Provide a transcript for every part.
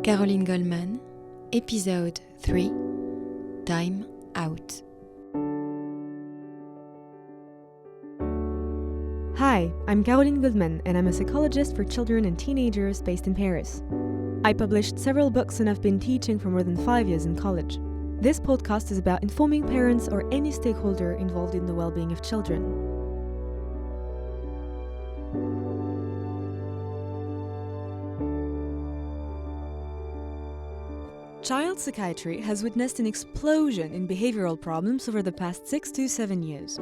Caroline Goldman, Episode 3, Time Out. Hi, I'm Caroline Goldman, and I'm a psychologist for children and teenagers based in Paris. I published several books and I've been teaching for more than 5 years in college. This podcast is about informing parents or any stakeholder involved in the well-being of children. Child psychiatry has witnessed an explosion in behavioral problems over the past 6 to 7 years.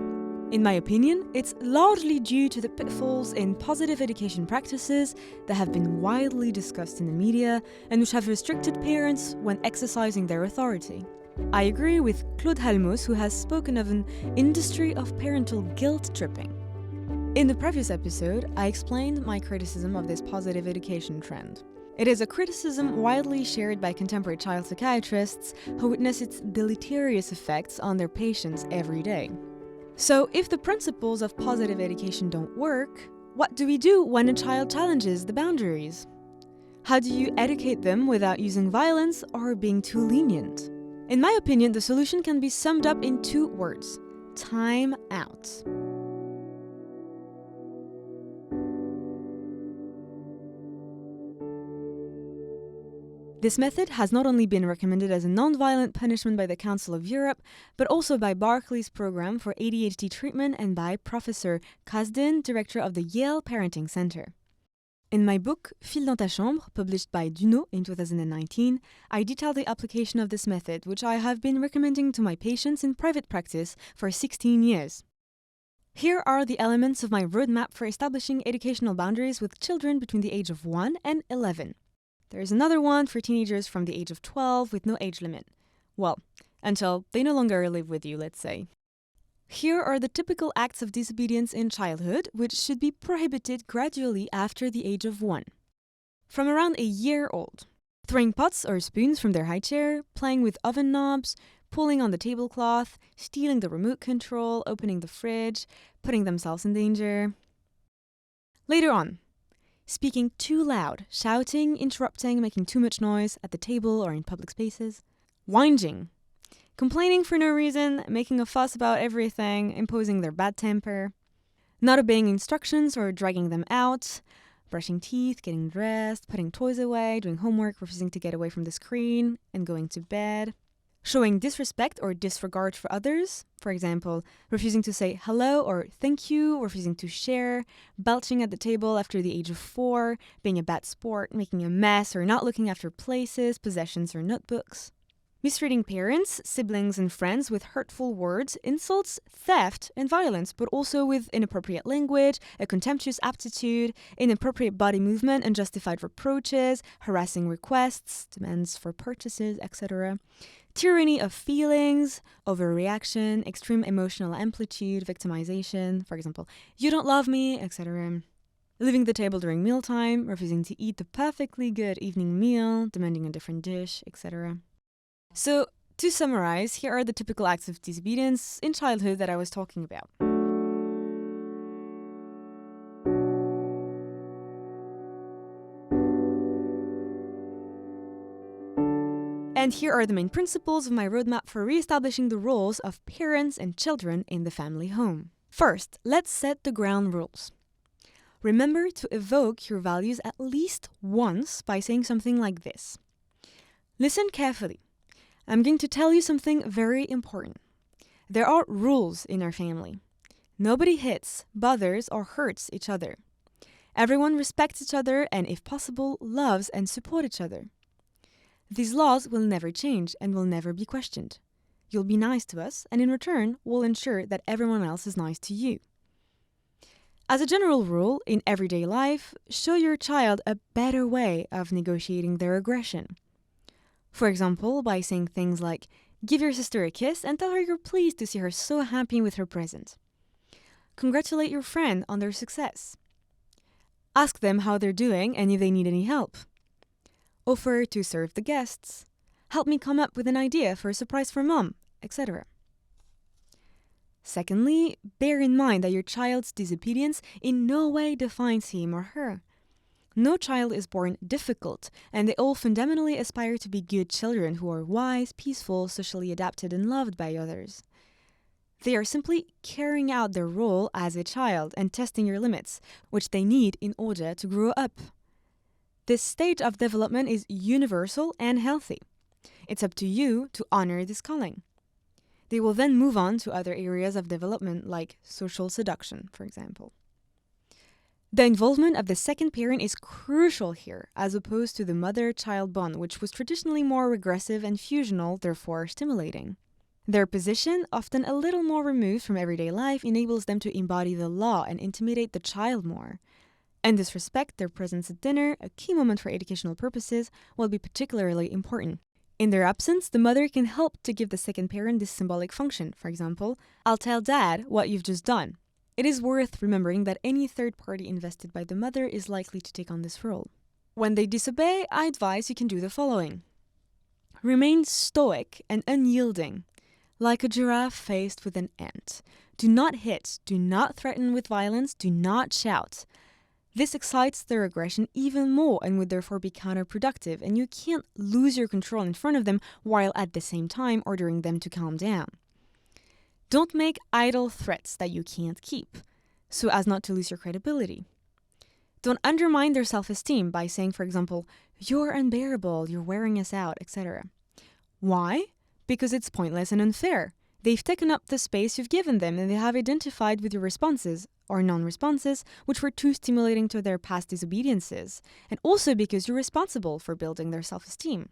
In my opinion, it's largely due to the pitfalls in positive education practices that have been widely discussed in the media and which have restricted parents when exercising their authority. I agree with Claude Halmos, who has spoken of an industry of parental guilt tripping. In the previous episode, I explained my criticism of this positive education trend. It is a criticism widely shared by contemporary child psychiatrists who witness its deleterious effects on their patients every day. So, if the principles of positive education don't work, what do we do when a child challenges the boundaries? How do you educate them without using violence or being too lenient? In my opinion, the solution can be summed up in 2 words: time out. This method has not only been recommended as a non-violent punishment by the Council of Europe, but also by Barclay's program for ADHD treatment and by Professor Kasdan, director of the Yale Parenting Center. In my book, File dans ta chambre, published by Duno in 2019, I detail the application of this method, which I have been recommending to my patients in private practice for 16 years. Here are the elements of my roadmap for establishing educational boundaries with children between the age of 1 and 11. There is another one for teenagers from the age of 12 with no age limit. Well, until they no longer live with you, let's say. Here are the typical acts of disobedience in childhood, which should be prohibited gradually after the age of 1. From around a year old. Throwing pots or spoons from their high chair, playing with oven knobs, pulling on the tablecloth, stealing the remote control, opening the fridge, putting themselves in danger. Later on. Speaking too loud, shouting, interrupting, making too much noise at the table or in public spaces. Whinging. Complaining for no reason, making a fuss about everything, imposing their bad temper. Not obeying instructions or dragging them out. Brushing teeth, getting dressed, putting toys away, doing homework, refusing to get away from the screen, and going to bed. Showing disrespect or disregard for others, for example, refusing to say hello or thank you, refusing to share, belching at the table after the age of 4, being a bad sport, making a mess or not looking after places, possessions or notebooks. Mistreating parents, siblings and friends with hurtful words, insults, theft and violence, but also with inappropriate language, a contemptuous attitude, inappropriate body movement, unjustified reproaches, harassing requests, demands for purchases, etc. Tyranny of feelings, overreaction, extreme emotional amplitude, victimization, for example, you don't love me, etc. Leaving the table during mealtime, refusing to eat the perfectly good evening meal, demanding a different dish, etc. So, to summarize, here are the typical acts of disobedience in childhood that I was talking about. And here are the main principles of my roadmap for re-establishing the roles of parents and children in the family home. First, let's set the ground rules. Remember to evoke your values at least once by saying something like this. Listen carefully. I'm going to tell you something very important. There are rules in our family. Nobody hits, bothers, or hurts each other. Everyone respects each other and, if possible, loves and supports each other. These laws will never change and will never be questioned. You'll be nice to us, and in return, we'll ensure that everyone else is nice to you. As a general rule, in everyday life, show your child a better way of negotiating their aggression. For example, by saying things like, give your sister a kiss and tell her you're pleased to see her so happy with her present. Congratulate your friend on their success. Ask them how they're doing and if they need any help. Offer to serve the guests. Help me come up with an idea for a surprise for mom, etc. Secondly, bear in mind that your child's disobedience in no way defines him or her. No child is born difficult, and they all fundamentally aspire to be good children who are wise, peaceful, socially adapted, and loved by others. They are simply carrying out their role as a child and testing your limits, which they need in order to grow up. This stage of development is universal and healthy. It's up to you to honor this calling. They will then move on to other areas of development like social seduction, for example. The involvement of the second parent is crucial here, as opposed to the mother-child bond, which was traditionally more regressive and fusional, therefore stimulating. Their position, often a little more removed from everyday life, enables them to embody the law and intimidate the child more. In this respect, their presence at dinner, a key moment for educational purposes, will be particularly important. In their absence, the mother can help to give the second parent this symbolic function. For example, "I'll tell Dad what you've just done." It is worth remembering that any third party invested by the mother is likely to take on this role. When they disobey, I advise you can do the following. Remain stoic and unyielding, like a giraffe faced with an ant. Do not hit, do not threaten with violence, do not shout. This excites their aggression even more and would therefore be counterproductive, and you can't lose your control in front of them while at the same time ordering them to calm down. Don't make idle threats that you can't keep, so as not to lose your credibility. Don't undermine their self-esteem by saying, for example, "You're unbearable, you're wearing us out," etc. Why? Because it's pointless and unfair. They've taken up the space you've given them, and they have identified with your responses, or non-responses, which were too stimulating to their past disobediences, and also because you're responsible for building their self-esteem.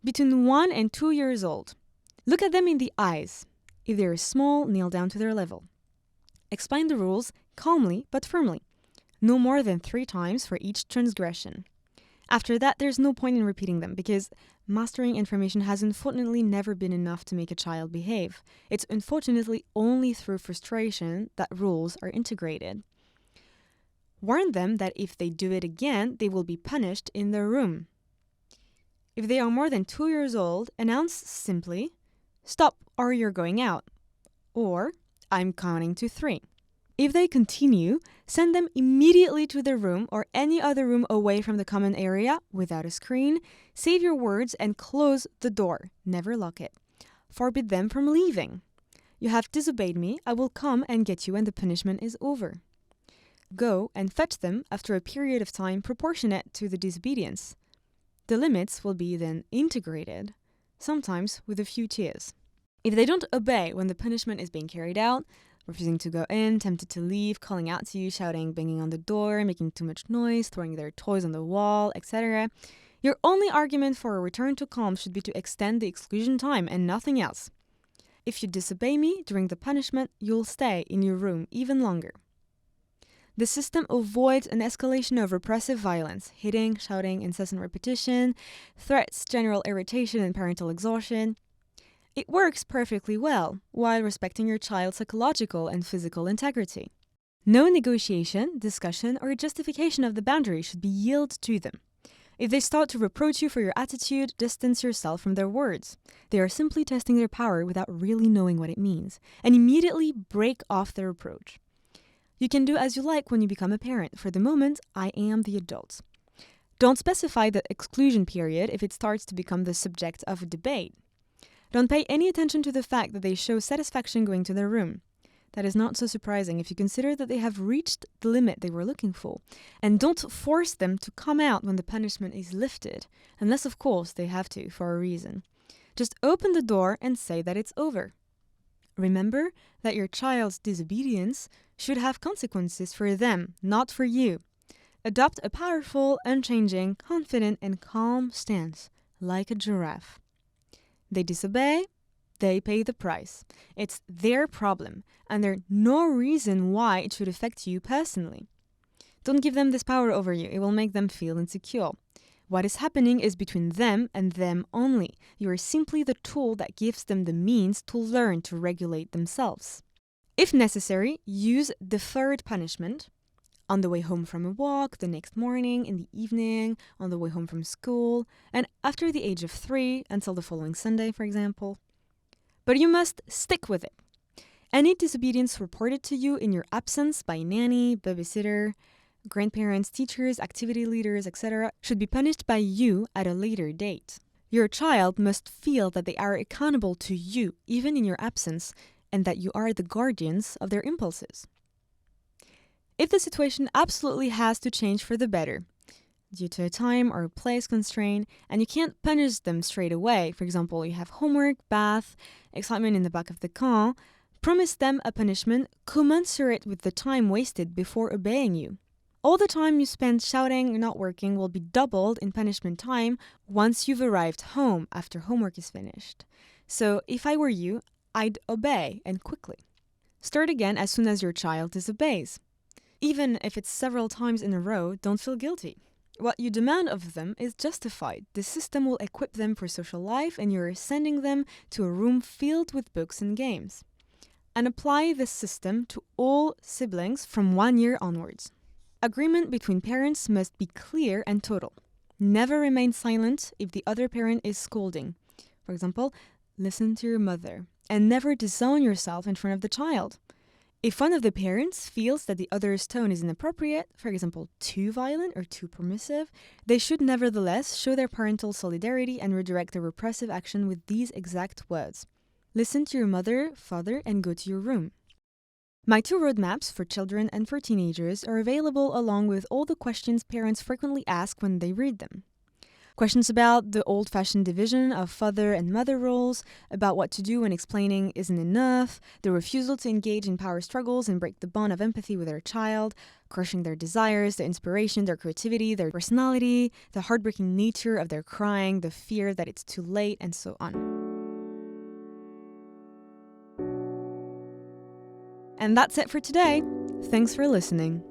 Between 1 and 2 years old, look at them in the eyes. If they are small, kneel down to their level. Explain the rules calmly but firmly. No more than 3 times for each transgression. After that, there's no point in repeating them because mastering information has unfortunately never been enough to make a child behave. It's unfortunately only through frustration that rules are integrated. Warn them that if they do it again, they will be punished in their room. If they are more than 2 years old, announce simply, "Stop or you're going out," or "I'm counting to 3. If they continue, send them immediately to their room or any other room away from the common area without a screen. Save your words and close the door. Never lock it. Forbid them from leaving. "You have disobeyed me. I will come and get you when the punishment is over." Go and fetch them after a period of time proportionate to the disobedience. The limits will be then integrated, sometimes with a few tears. If they don't obey when the punishment is being carried out, refusing to go in, tempted to leave, calling out to you, shouting, banging on the door, making too much noise, throwing their toys on the wall, etc., your only argument for a return to calm should be to extend the exclusion time and nothing else. If you disobey me during the punishment, you'll stay in your room even longer. The system avoids an escalation of repressive violence, hitting, shouting, incessant repetition, threats, general irritation, and parental exhaustion. It works perfectly well, while respecting your child's psychological and physical integrity. No negotiation, discussion, or justification of the boundary should be yielded to them. If they start to reproach you for your attitude, distance yourself from their words. They are simply testing their power without really knowing what it means, and immediately break off their approach. You can do as you like when you become a parent. For the moment, I am the adult. Don't specify the exclusion period if it starts to become the subject of a debate. Don't pay any attention to the fact that they show satisfaction going to their room. That is not so surprising if you consider that they have reached the limit they were looking for. And don't force them to come out when the punishment is lifted, unless of course they have to for a reason. Just open the door and say that it's over. Remember that your child's disobedience should have consequences for them, not for you. Adopt a powerful, unchanging, confident, and calm stance, like a giraffe. They disobey, they pay the price. It's their problem, and there's no reason why it should affect you personally. Don't give them this power over you. It will make them feel insecure. What is happening is between them and them only. You are simply the tool that gives them the means to learn to regulate themselves. If necessary, use deferred punishment on the way home from a walk, the next morning, in the evening, on the way home from school, and after the age of 3 until the following Sunday, for example. But you must stick with it. Any disobedience reported to you in your absence by nanny, babysitter, grandparents, teachers, activity leaders, etc., should be punished by you at a later date. Your child must feel that they are accountable to you, even in your absence, and that you are the guardians of their impulses. If the situation absolutely has to change for the better, due to a time or place constraint, and you can't punish them straight away, for example, you have homework, bath, excitement in the back of the car, promise them a punishment commensurate with the time wasted before obeying you. All the time you spend shouting or not working will be doubled in punishment time once you've arrived home after homework is finished. So if I were you, I'd obey, and quickly. Start again as soon as your child disobeys. Even if it's several times in a row, don't feel guilty. What you demand of them is justified. The system will equip them for social life, and you're sending them to a room filled with books and games. And apply this system to all siblings from 1 year onwards. Agreement between parents must be clear and total. Never remain silent if the other parent is scolding. For example, listen to your mother, and never disown yourself in front of the child. If one of the parents feels that the other's tone is inappropriate, for example, too violent or too permissive, they should nevertheless show their parental solidarity and redirect their repressive action with these exact words. Listen to your mother, father, and go to your room. My 2 roadmaps for children and for teenagers are available along with all the questions parents frequently ask when they read them. Questions about the old-fashioned division of father and mother roles, about what to do when explaining isn't enough, the refusal to engage in power struggles and break the bond of empathy with their child, crushing their desires, their inspiration, their creativity, their personality, the heartbreaking nature of their crying, the fear that it's too late, and so on. And that's it for today. Thanks for listening.